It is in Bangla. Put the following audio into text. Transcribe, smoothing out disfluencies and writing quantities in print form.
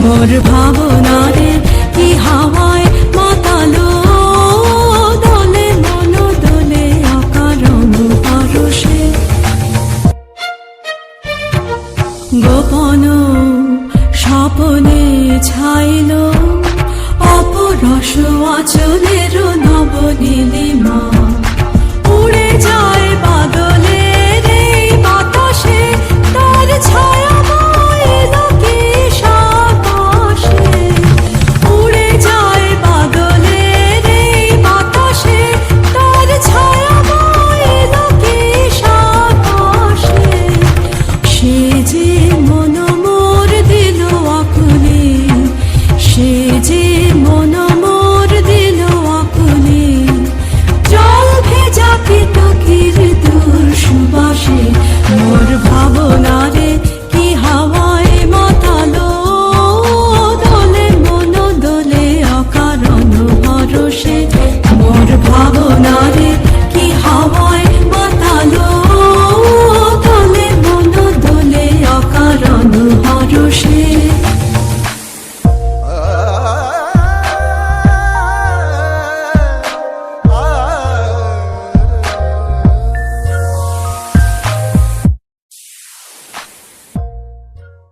মোর ভাবনারে কি হাওয়ায় মাতালো, দোলে মন দোলে অকারণ পরশে। গোপন স্বপনে ছাইল অপরস আচলের নবনীলিমা, উড়ে যায় বাদলের এই বাতাসে, তার ছায়াময় লোকেশ আকাশে। উড়ে যায় বাদলের এই বাতাসে, তার ছায়াময় লোকেশ আকাশে। সে যে মন মোর দিল আকুলে, সে যে মন মোর দিল আকুলে। জল ভেজা কেতকীর দূর সুবাসে, মোর ভাবনারে কি হাওয়ায় মাতালো, দোলে মন দোলে অকারণ পরশে। মোর ভাবনারে কি হাওয়ায় মাতালো, দোলে মন দোলে অকারণ পরশে।